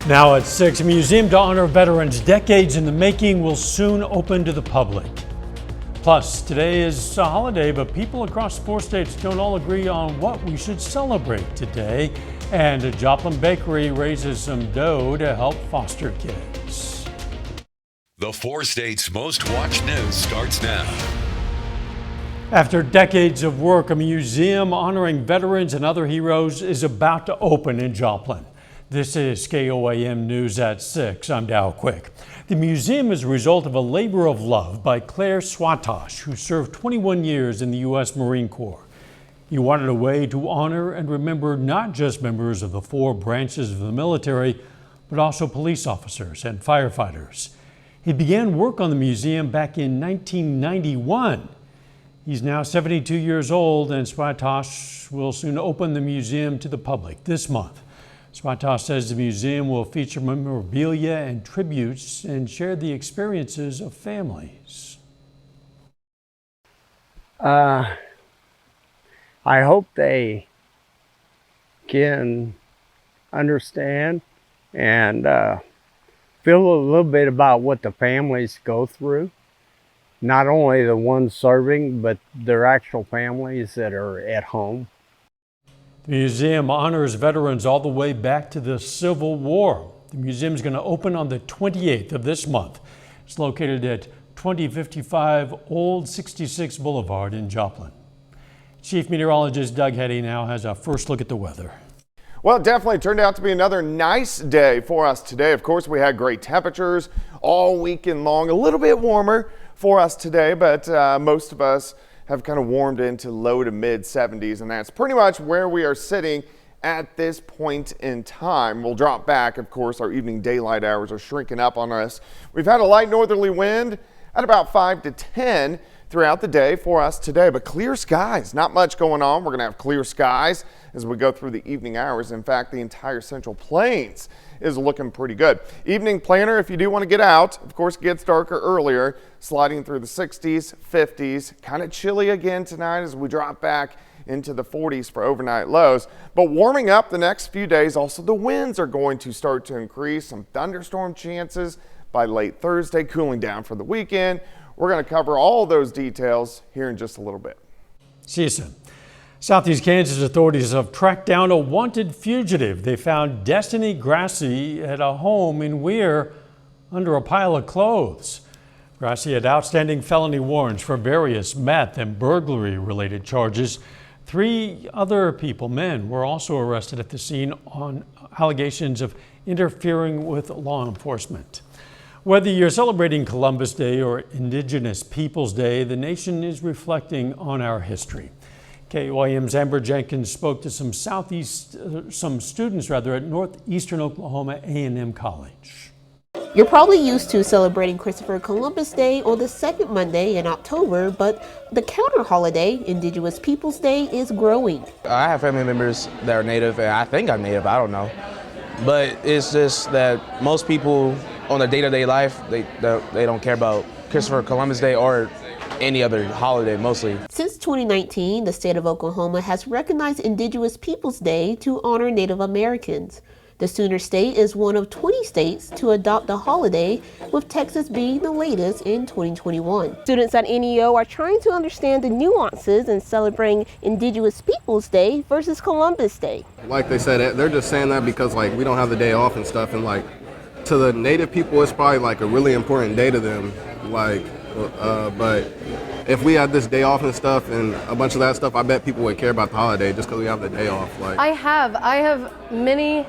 Now at 6, a museum to honor veterans decades in the making will soon open to the public. Plus, today is a holiday, but people across 4 states don't all agree on what we should celebrate today. And a Joplin bakery raises some dough to help foster kids. The 4 states' most watched news starts now. After decades of work, a museum honoring veterans and other heroes is about to open in Joplin. This is KOAM News at 6. I'm Dow Quick. The museum is a result of a labor of love by Claire Swatosh, who served 21 years in the U.S. Marine Corps. He wanted a way to honor and remember not just members of the 4 branches of the military, but also police officers and firefighters. He began work on the museum back in 1991. He's now 72 years old, and Swatosh will soon open the museum to the public this month. Swatosh says the museum will feature memorabilia and tributes and share the experiences of families. I hope they can understand and feel a little bit about what the families go through. Not only the ones serving, but their actual families that are at home. The museum honors veterans all the way back to the Civil War. The museum is going to open on the 28th of this month. It's located at 2055 Old 66 Boulevard in Joplin. Chief Meteorologist Doug Heddy now has a first look at the weather. Well, it definitely turned out to be another nice day for us today. Of course, we had great temperatures all weekend long, a little bit warmer for us today, but most of us have kind of warmed into low to mid 70s, and that's pretty much where we are sitting at this point in time. We'll drop back. Of course, our evening daylight hours are shrinking up on us. We've had a light northerly wind at about 5 to 10 throughout the day for us today, but clear skies, not much going on. We're going to have clear skies as we go through the evening hours. In fact, the entire Central Plains is looking pretty good. Evening planner, if you do want to get out, of course, it gets darker earlier, sliding through the 60s, 50s, kind of chilly again tonight as we drop back into the 40s for overnight lows. But warming up the next few days, also the winds are going to start to increase. Some thunderstorm chances by late Thursday, cooling down for the weekend. We're going to cover all those details here in just a little bit. See you soon. Southeast Kansas authorities have tracked down a wanted fugitive. They found Destiny Grassi at a home in Weir under a pile of clothes. Grassi had outstanding felony warrants for various meth and burglary-related charges. 3 other people, men, were also arrested at the scene on allegations of interfering with law enforcement. Whether you're celebrating Columbus Day or Indigenous Peoples Day, the nation is reflecting on our history. KOAM's Amber Jenkins spoke to some students at Northeastern Oklahoma A&M College. You're probably used to celebrating Christopher Columbus Day on the second Monday in October, but the counter holiday, Indigenous Peoples Day, is growing. I have family members that are Native, and I think I'm Native, I don't know. But it's just that most people on their day-to-day life, they don't care about Christopher Columbus Day or any other holiday, mostly. Since 2019, the state of Oklahoma has recognized Indigenous Peoples Day to honor Native Americans. The Sooner State is one of 20 states to adopt the holiday, with Texas being the latest in 2021. Students at NEO are trying to understand the nuances in celebrating Indigenous Peoples Day versus Columbus Day. Like they said, they're just saying that because we don't have the day off and stuff, and to the Native people, it's probably a really important day to them. But if we had this day off and stuff and a bunch of that stuff, I bet people would care about the holiday just because we have the day off. I have many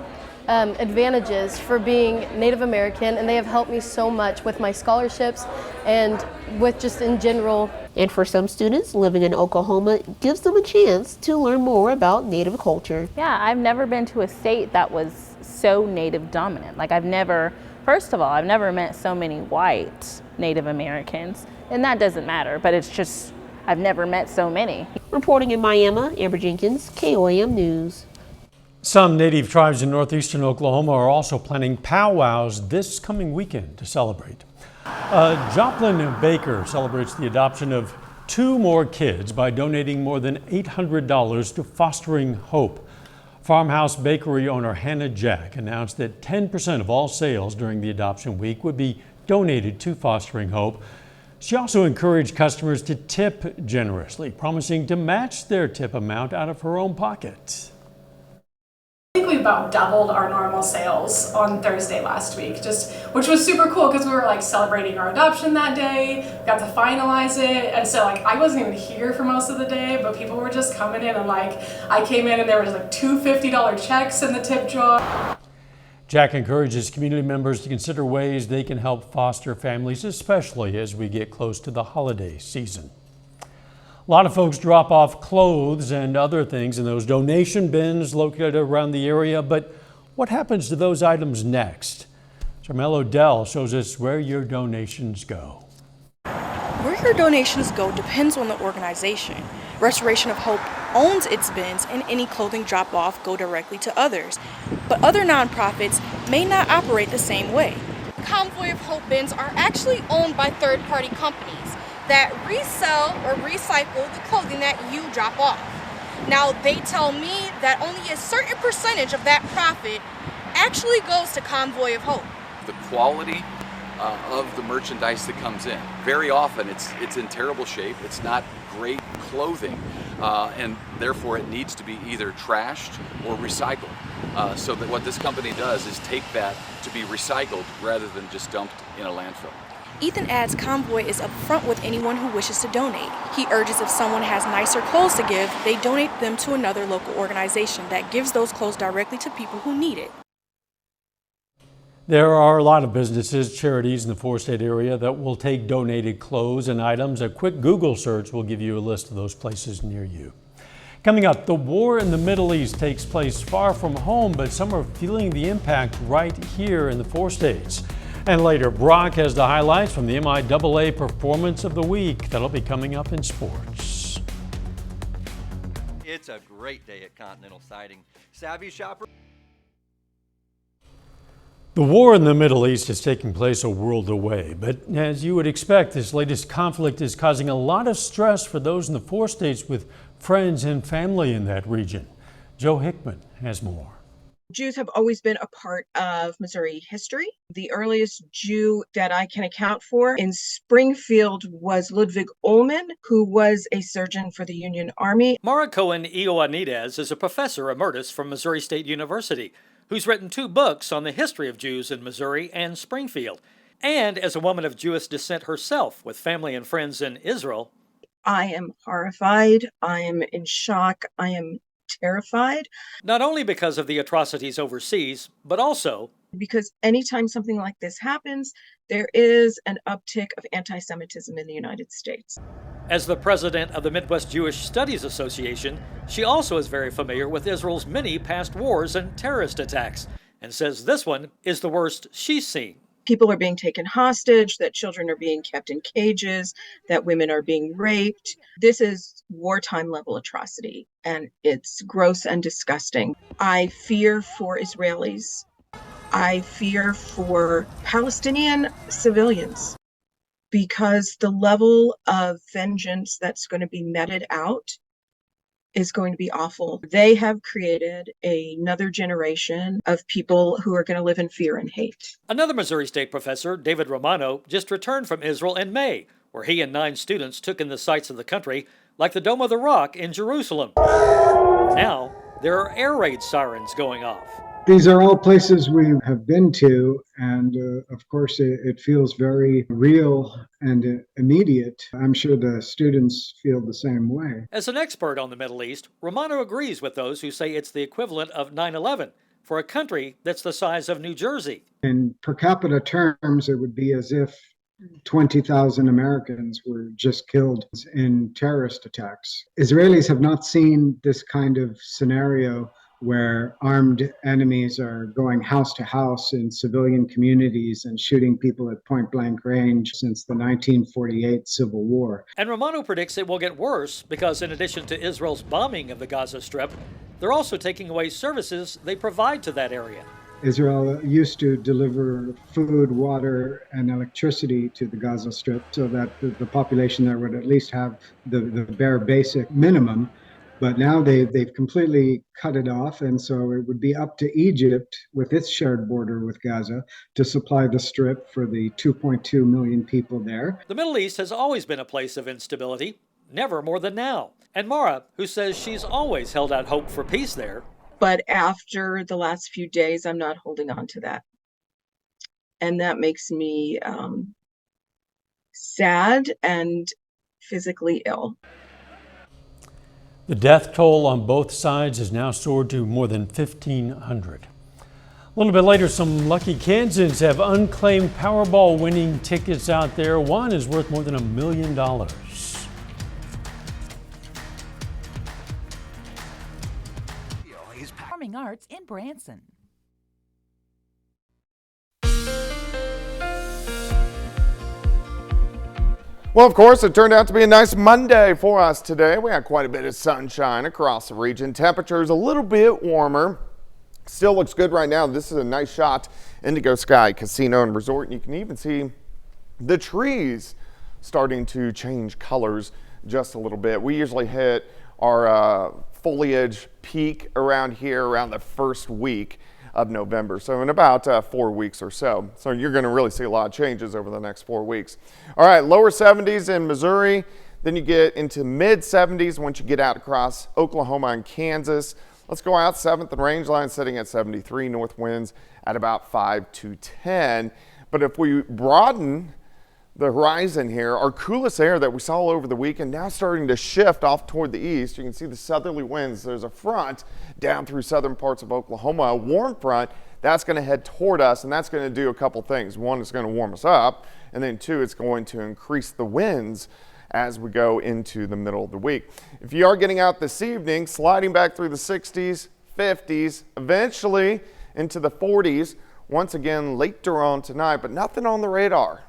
advantages for being Native American, and they have helped me so much with my scholarships and with just in general. And for some students living in Oklahoma, it gives them a chance to learn more about Native culture. Yeah, I've never been to a state that was so Native dominant. First of all, I've never met so many white Native Americans, and that doesn't matter, but it's just, I've never met so many. Reporting in Miami, Amber Jenkins, KOAM News. Some Native tribes in northeastern Oklahoma are also planning powwows this coming weekend to celebrate. Joplin Baker celebrates the adoption of 2 more kids by donating more than $800 to Fostering Hope. Farmhouse bakery owner Hannah Jack announced that 10% of all sales during the adoption week would be donated to Fostering Hope. She also encouraged customers to tip generously, promising to match their tip amount out of her own pocket. I think we about doubled our normal sales on Thursday last week, which was super cool because we were like celebrating our adoption that day, got to finalize it, and so like I wasn't even here for most of the day, but people were just coming in, and like I came in and there was like two $50 checks in the tip jar. Jack encourages community members to consider ways they can help foster families, especially as we get close to the holiday season. A lot of folks drop off clothes and other things in those donation bins located around the area, but what happens to those items next? Charmel Odell shows us where your donations go. Where your donations go depends on the organization. Restoration of Hope owns its bins, and any clothing drop-off go directly to others. But other nonprofits may not operate the same way. Convoy of Hope bins are actually owned by third-party companies that resell or recycle the clothing that you drop off. Now, they tell me that only a certain percentage of that profit actually goes to Convoy of Hope. The quality of the merchandise that comes in, very often it's in terrible shape. It's not great clothing, and therefore it needs to be either trashed or recycled. So that what this company does is take that to be recycled rather than just dumped in a landfill. Ethan adds Convoy is upfront with anyone who wishes to donate. He urges if someone has nicer clothes to give, they donate them to another local organization that gives those clothes directly to people who need it. There are a lot of businesses, charities in the four-state area that will take donated clothes and items. A quick Google search will give you a list of those places near you. Coming up, the war in the Middle East takes place far from home, but some are feeling the impact right here in the four states. And later, Brock has the highlights from the MIAA Performance of the Week. That'll be coming up in sports. It's a great day at Continental Siding. Savvy shopper. The war in the Middle East is taking place a world away, but as you would expect, this latest conflict is causing a lot of stress for those in the four states with friends and family in that region. Joe Hickman has more. Jews have always been a part of Missouri history. The earliest Jew that I can account for in Springfield was Ludwig Ullman, who was a surgeon for the Union Army. Mara Cohen Ioannidis is a professor emeritus from Missouri State University, who's written 2 books on the history of Jews in Missouri and Springfield. And as a woman of Jewish descent herself, with family and friends in Israel. I am horrified. I am in shock. I am terrified. Not only because of the atrocities overseas, but also because anytime something like this happens, there is an uptick of anti-Semitism in the United States. As the president of the Midwest Jewish Studies Association, she also is very familiar with Israel's many past wars and terrorist attacks, and says this one is the worst she's seen. People are being taken hostage, that children are being kept in cages, that women are being raped. This is wartime level atrocity, and it's gross and disgusting. I fear for Israelis. I fear for Palestinian civilians, because the level of vengeance that's going to be meted out is going to be awful. They have created another generation of people who are going to live in fear and hate. Another Missouri State professor, David Romano, just returned from Israel in May, where he and 9 students took in the sights of the country, like the Dome of the Rock in Jerusalem. Now, there are air raid sirens going off. These are all places we have been to, and of course it feels very real and immediate. I'm sure the students feel the same way. As an expert on the Middle East, Romano agrees with those who say it's the equivalent of 9/11 for a country that's the size of New Jersey. In per capita terms, it would be as if 20,000 Americans were just killed in terrorist attacks. Israelis have not seen this kind of scenario where armed enemies are going house to house in civilian communities and shooting people at point-blank range since the 1948 Civil War. And Romano predicts it will get worse because in addition to Israel's bombing of the Gaza Strip, they're also taking away services they provide to that area. Israel used to deliver food, water, and electricity to the Gaza Strip so that the population there would at least have the bare basic minimum. But now they've completely cut it off, and so it would be up to Egypt, with its shared border with Gaza, to supply the strip for the 2.2 million people there. The Middle East has always been a place of instability, never more than now. And Mara, who says she's always held out hope for peace there. But after the last few days, I'm not holding on to that. And that makes me sad and physically ill. The death toll on both sides has now soared to more than 1,500. A little bit later, some lucky Kansans have unclaimed Powerball winning tickets out there. One is worth more than $1 million. Performing Arts in Branson. Well, of course, it turned out to be a nice Monday for us today. We had quite a bit of sunshine across the region. Temperatures a little bit warmer. Still looks good right now. This is a nice shot. Indigo Sky Casino and Resort. And you can even see the trees starting to change colors just a little bit. We usually hit our foliage peak around here around the first week of November, so in about 4 weeks or so. So you're going to really see a lot of changes over the next 4 weeks. All right, lower 70s in Missouri, then you get into mid 70s once you get out across Oklahoma and Kansas. Let's go out 7th and Rangeline sitting at 73, north winds at about 5 to 10. But if we broaden the horizon here, our coolest air that we saw all over the weekend now starting to shift off toward the east. You can see the southerly winds. There's a front down through southern parts of Oklahoma, a warm front that's going to head toward us, and that's going to do a couple things. One, it's going to warm us up, and then two, it's going to increase the winds as we go into the middle of the week. If you are getting out this evening, sliding back through the 60s, 50s, eventually into the 40s, once again later on tonight, but nothing on the radar.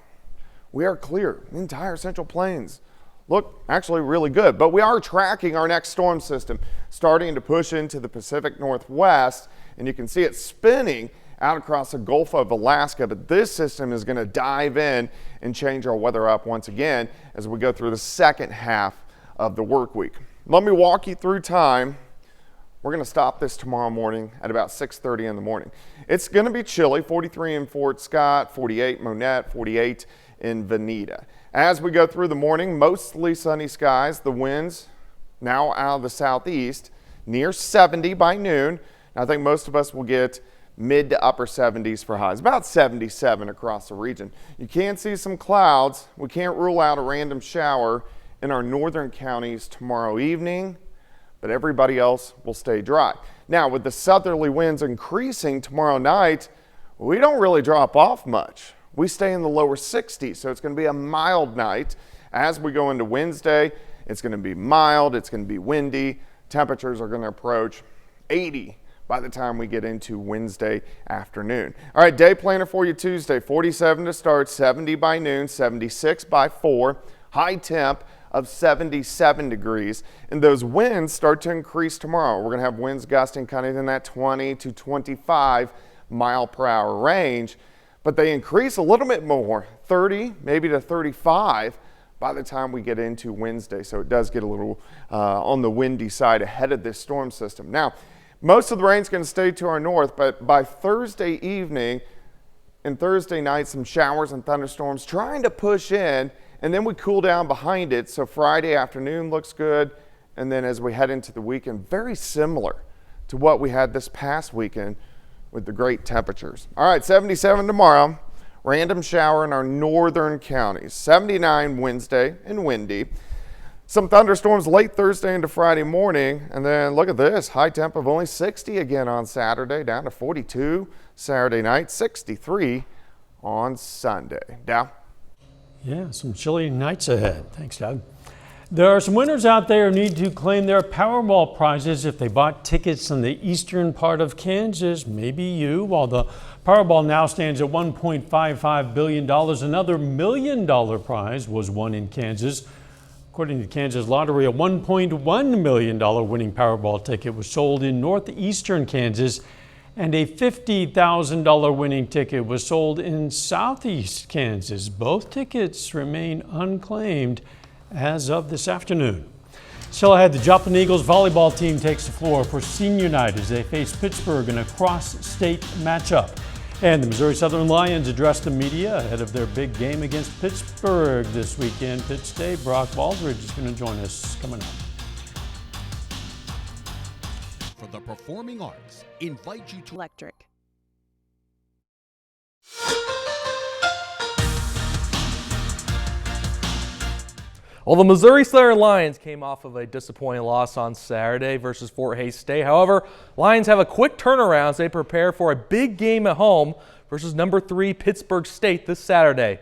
We are clear. The entire Central Plains look actually really good, but we are tracking our next storm system starting to push into the Pacific Northwest, and you can see it spinning out across the Gulf of Alaska, but this system is going to dive in and change our weather up once again as we go through the second half of the work week. Let me walk you through time. We're going to stop this tomorrow morning at about 6:30 in the morning. It's going to be chilly, 43 in Fort Scott, 48 Monette, 48 in Veneta. As we go through the morning, mostly sunny skies. The winds now out of the southeast, near 70 by noon. I think most of us will get mid to upper 70s for highs, about 77 across the region. You can see some clouds. We can't rule out a random shower in our northern counties tomorrow evening, but everybody else will stay dry. Now, with the southerly winds increasing tomorrow night, we don't really drop off much. We stay in the lower 60s, so it's going to be a mild night. As we go into Wednesday, it's going to be mild, it's going to be windy. Temperatures are going to approach 80 by the time we get into Wednesday afternoon. All right, day planner for you Tuesday, 47 to start, 70 by noon, 76 by 4, high temp of 77 degrees, and those winds start to increase tomorrow. We're going to have winds gusting kind of in that 20 to 25 mile per hour range, but they increase a little bit more, 30 maybe to 35 by the time we get into Wednesday. So it does get a little on the windy side ahead of this storm system. Now, most of the rain's going to stay to our north, but by Thursday evening and Thursday night, some showers and thunderstorms trying to push in, and then we cool down behind it. So Friday afternoon looks good, and then as we head into the weekend, very similar to what we had this past weekend with the great temperatures. All right, 77 tomorrow, random shower in our northern counties, 79 Wednesday and windy. Some thunderstorms late Thursday into Friday morning, and then look at this, high temp of only 60 again on Saturday, down to 42 Saturday night, 63 on Sunday. Dow? Yeah, some chilly nights ahead. Thanks, Doug. There are some winners out there who need to claim their Powerball prizes if they bought tickets in the eastern part of Kansas. Maybe you. While the Powerball now stands at $1.55 billion, another $1 million prize was won in Kansas. According to Kansas Lottery, a $1.1 million winning Powerball ticket was sold in northeastern Kansas, and a $50,000 winning ticket was sold in southeast Kansas. Both tickets remain unclaimed as of this afternoon. Still ahead, the Joplin Eagles volleyball team takes the floor for senior night as they face Pittsburgh in a cross-state matchup. And the Missouri Southern Lions addressed the media ahead of their big game against Pittsburgh this weekend. Pitt State, Brock Baldridge is going to join us coming up. For the Performing Arts, invite you to Electric. Well, the Missouri Southern Lions came off of a disappointing loss on Saturday versus Fort Hays State. However, Lions have a quick turnaround as they prepare for a big game at home versus number 3 Pittsburgh State this Saturday.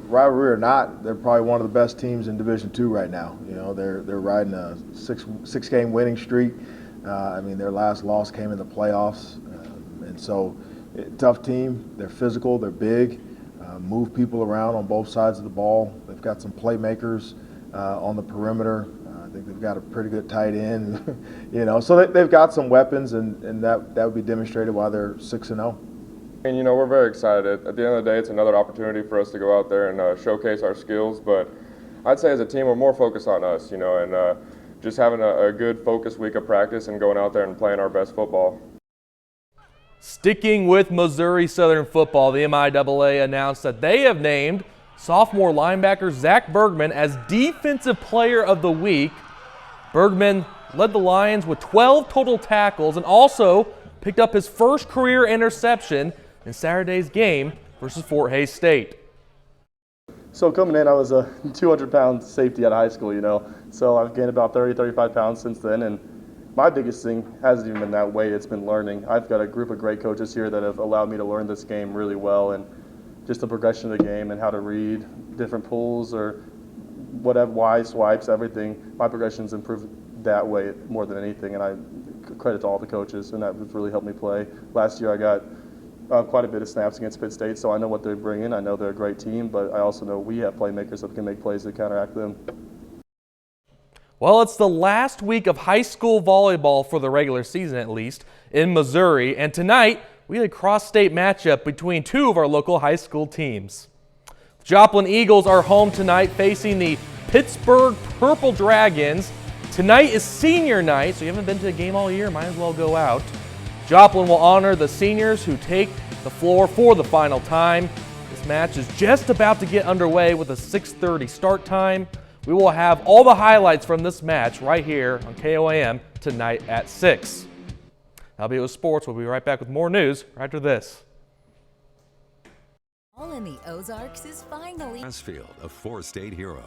Rivalry or not, they're probably one of the best teams in Division II right now. You know, they're riding a six-game winning streak. I mean, their last loss came in the playoffs, and so tough team. They're physical. They're big. Move people around on both sides of the ball. They've got some playmakers on the perimeter. I think they've got a pretty good tight end. You know, so they've got some weapons, and that would be demonstrated why they're 6-0. And, you know, we're very excited. At the end of the day, it's another opportunity for us to go out there and showcase our skills. But I'd say as a team, we're more focused on us, you know, and just having a good focused week of practice and going out there and playing our best football. Sticking with Missouri Southern football, the MIAA announced that they have named sophomore linebacker Zach Bergman as Defensive Player of the Week. Bergman led the Lions with 12 total tackles and also picked up his first career interception in Saturday's game versus Fort Hays State. So coming in, I was a 200-pound safety out of high school, you know. So I've gained about 30, 35 pounds since then, and my biggest thing hasn't even been that weight, it's been learning. I've got a group of great coaches here that have allowed me to learn this game really well, and just the progression of the game and how to read different pulls or whatever, Y swipes, everything. My progression's improved that way more than anything, and I credit to all the coaches, and that has really helped me play. Last year I got quite a bit of snaps against Pitt State, so I know what they're bringing. I know they're a great team, but I also know we have playmakers that can make plays to counteract them. Well, it's the last week of high school volleyball for the regular season, at least, in Missouri. And tonight, we had a cross-state matchup between two of our local high school teams. The Joplin Eagles are home tonight facing the Pittsburgh Purple Dragons. Tonight is senior night, so you haven't been to a game all year, might as well go out. Joplin will honor the seniors who take the floor for the final time. This match is just about to get underway with a 6:30 start time. We will have all the highlights from this match right here on KOAM tonight at 6. That'll be it with sports. We'll be right back with more news right after this. All in the Ozarks is finally Mansfield, a four-state hero.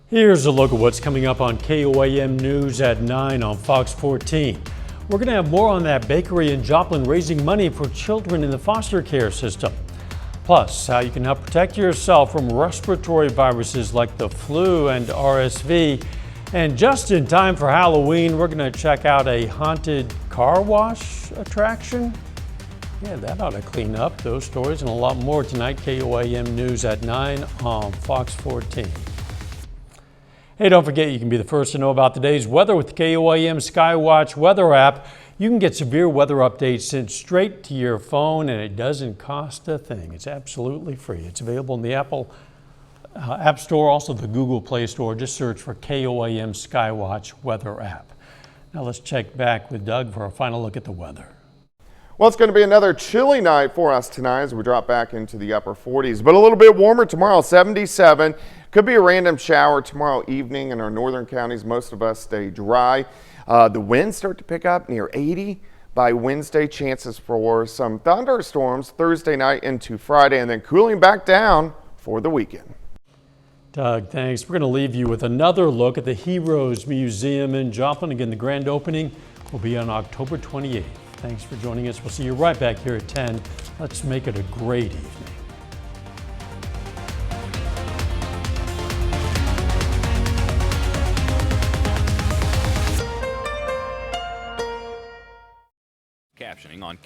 Here's a look at what's coming up on KOAM News at 9 on Fox 14. We're going to have more on that bakery in Joplin raising money for children in the foster care system. Plus, how you can help protect yourself from respiratory viruses like the flu and RSV. And just in time for Halloween, we're going to check out a haunted car wash attraction. Yeah, that ought to clean up. Those stories and a lot more tonight. KOAM News at 9 on Fox 14. Hey, don't forget you can be the first to know about today's weather with the KOAM Skywatch weather app. You can get severe weather updates sent straight to your phone, and it doesn't cost a thing. It's absolutely free. It's available in the Apple App Store, also the Google Play Store. Just search for KOAM Skywatch weather app. Now let's check back with Doug for a final look at the weather. Well, it's going to be another chilly night for us tonight as we drop back into the upper 40s, but a little bit warmer tomorrow, 77. Could be a random shower tomorrow evening in our northern counties. Most of us stay dry. The winds start to pick up near 80 by Wednesday. Chances for some thunderstorms Thursday night into Friday, and then cooling back down for the weekend. Doug, thanks. We're going to leave you with another look at the Heroes Museum in Joplin. Again, the grand opening will be on October 28th. Thanks for joining us. We'll see you right back here at 10. Let's make it a great evening. Captioning on